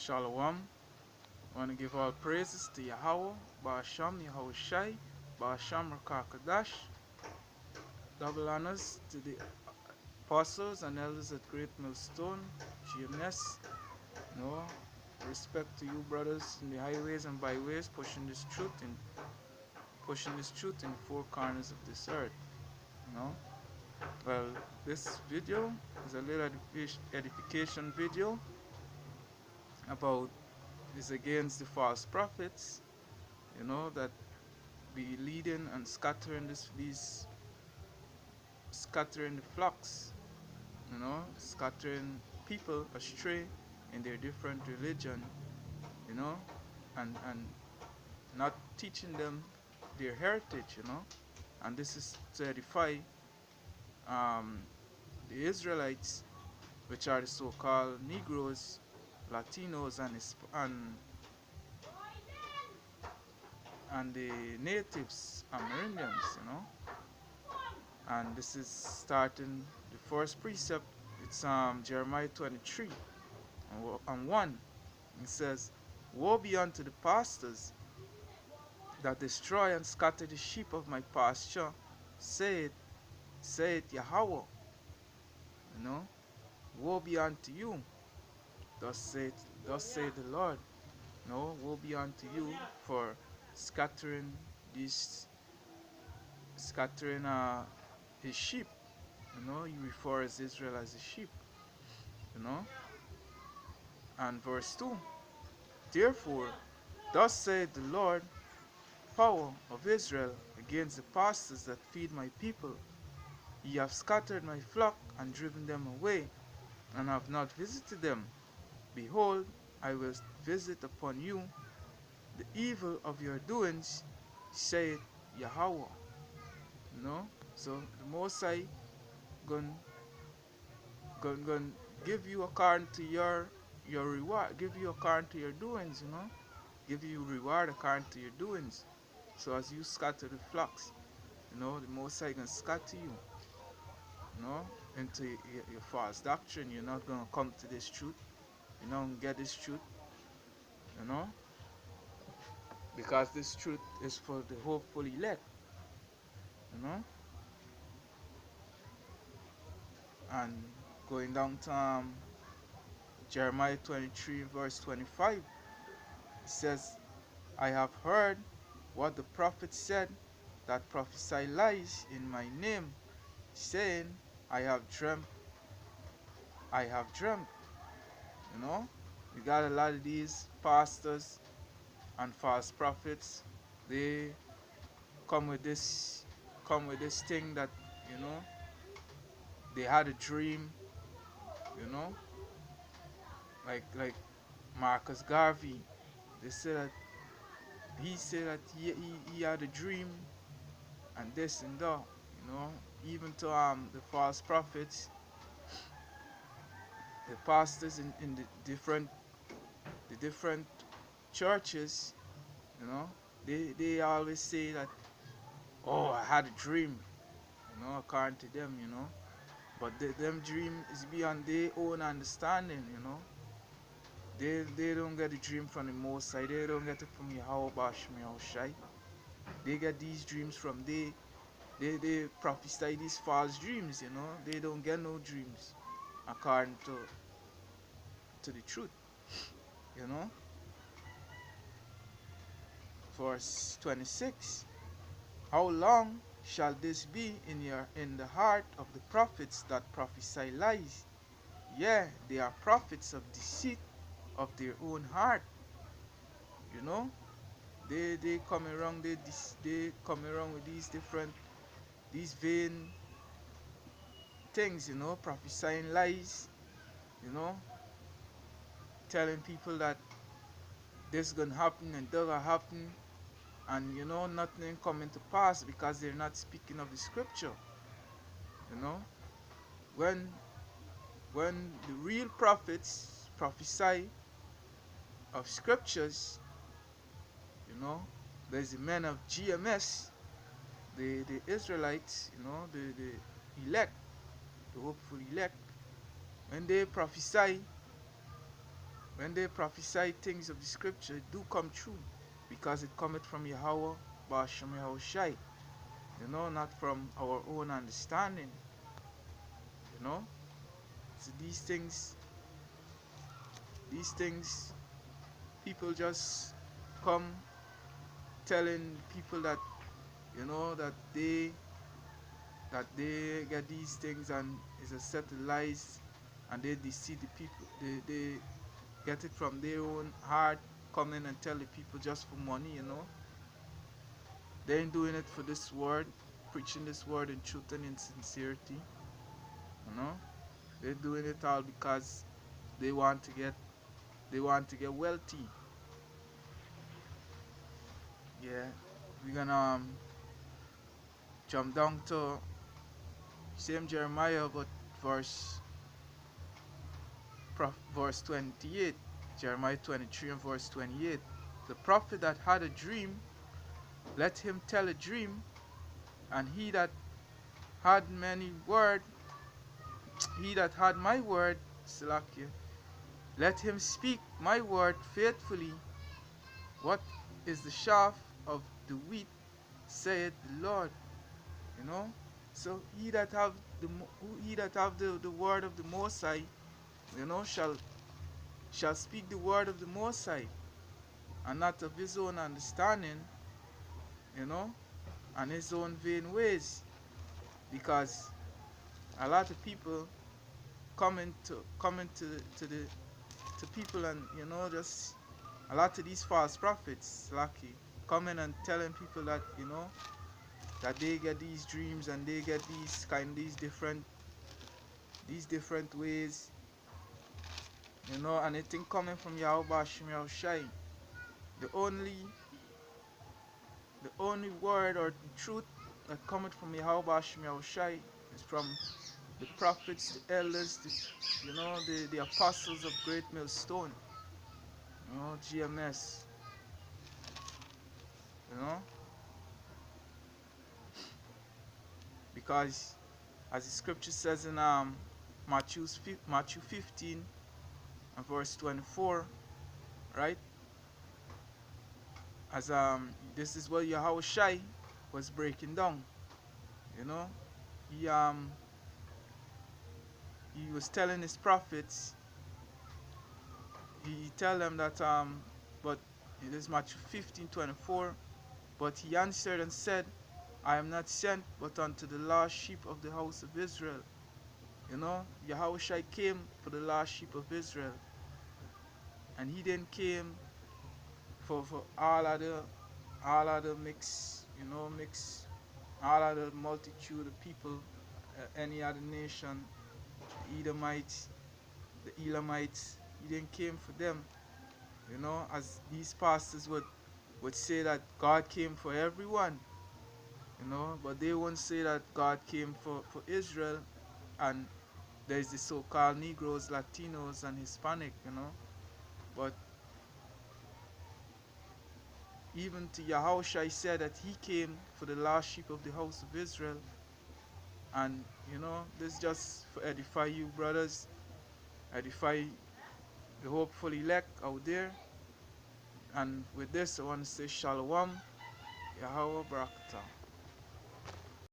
Shalom. I want to give all praises to Yahweh, Ba'asham Yahushai, Ba'asham Rakakadash. Double honors to the apostles and elders at Great Millstone, GMS. No respect to you, brothers, in the highways and byways, pushing this truth in the four corners of this earth. Well, this video is a little edification video about is against the false prophets. That be leading and scattering scattering the flocks, scattering people astray in their different religion, and not teaching them their heritage, and this is to edify um, the Israelites, which are the so-called Negroes, Latinos, and the natives, Amerindians, and this is starting the first precept. It's Jeremiah 23 and 1. It says, "Woe be unto the pastors that destroy and scatter the sheep of my pasture, saith Yahweh." Woe be unto you, thus saith the Lord. Woe be unto you for scattering scattering his sheep. He refers Israel as a sheep. And verse 2, "Therefore, thus saith the Lord, power of Israel, against the pastors that feed my people. Ye have scattered my flock and driven them away, and have not visited them. Behold, I will visit upon you the evil of your doings, saith Yahweh." So the Most High gonna give you according to your reward, give you according to your doings, give you reward according to your doings. So as you scatter the flocks, the Most High gonna scatter you, into your false doctrine. You're not gonna come to this truth. You're not gonna get this truth, you know, because this truth is for the hopeful elect, And going down to Jeremiah 23 verse 25, it says, "I have heard what the prophet said that prophesy lies in my name, saying, I have dreamt, I have dreamt." You got a lot of these pastors and false prophets. They come with this thing that, they had a dream, you know, like Marcus Garvey. They say that he said that he had a dream and this and that, even to the false prophets, the pastors in the different churches, they always say that, "Oh, I had a dream," according to them, but them dream is beyond their own understanding, They don't get a dream from the Most High. They don't get it from Yahweh Basham Yahushai. They get these dreams from they prophesy these false dreams, They don't get no dreams according to the truth, you know. Verse 26. "How long shall this be in the heart of the prophets that prophesy lies? Yea, they are prophets of deceit of their own heart." You know, they come around they come around with these vain things, prophesying lies, you know, telling people that this gonna happen and that gonna happen, and nothing coming to pass because they're not speaking of the scripture. When the real prophets prophesy of scriptures, there's the men of GMS, the Israelites, the elect, the hopeful elect. When they prophesy, when they prophesy things of the scripture, it do come true, because it cometh from Yahweh Ba'ashem Yahushai, not from our own understanding, you know. So these things, people just come telling people that, that they get these things, and it's a set of lies, and they deceive the people. They get it from their own heart, come in and tell the people just for money. They ain't doing it for this word, preaching this word in truth and in sincerity. You know, they're doing it all because they want to get wealthy. Yeah, we're gonna jump down to same Jeremiah, but verse verse 28. Jeremiah 23 and verse 28. The prophet that had a dream, let him tell a dream, and had many word, he that had my word, Salakia, let him speak my word faithfully. What is the shaft of the wheat, saith the Lord. You know. So he that have the word of the Most High, shall speak the word of the Most High, and not of his own understanding, you know, and his own vain ways, because a lot of people coming to people, and just a lot of these false prophets, lucky, coming and telling people that that they get these dreams, and they get these different ways, and it think coming from Yahweh Bashim Yahushai. The only the only word or truth that cometh from Yahweh Bashim Yahushai is from the prophets, the elders, the apostles of Great Millstone, GMS, you know, because as the scripture says in Matthew 15 and verse 24, right? As this is what Yahweh Shai was breaking down, you know. He he was telling his prophets, he tell them that but it is Matthew 15:24, but he answered and said, I am not sent but unto the lost sheep of the house of Israel. Yahweh Shai came for the lost sheep of Israel, and he didn't came for all of the mix all of the multitude of people, any other nation, the Edomites, the Elamites. He didn't came for them, as these pastors would say that God came for everyone, but they won't say that God came for Israel, and there's the so-called Negroes, Latinos, and Hispanic, but even to Yahushua said that he came for the lost sheep of the house of Israel. And this just for edify you brothers, edify the hopeful elect out there. And with this I want to say Shalom, Yahweh Barakatah.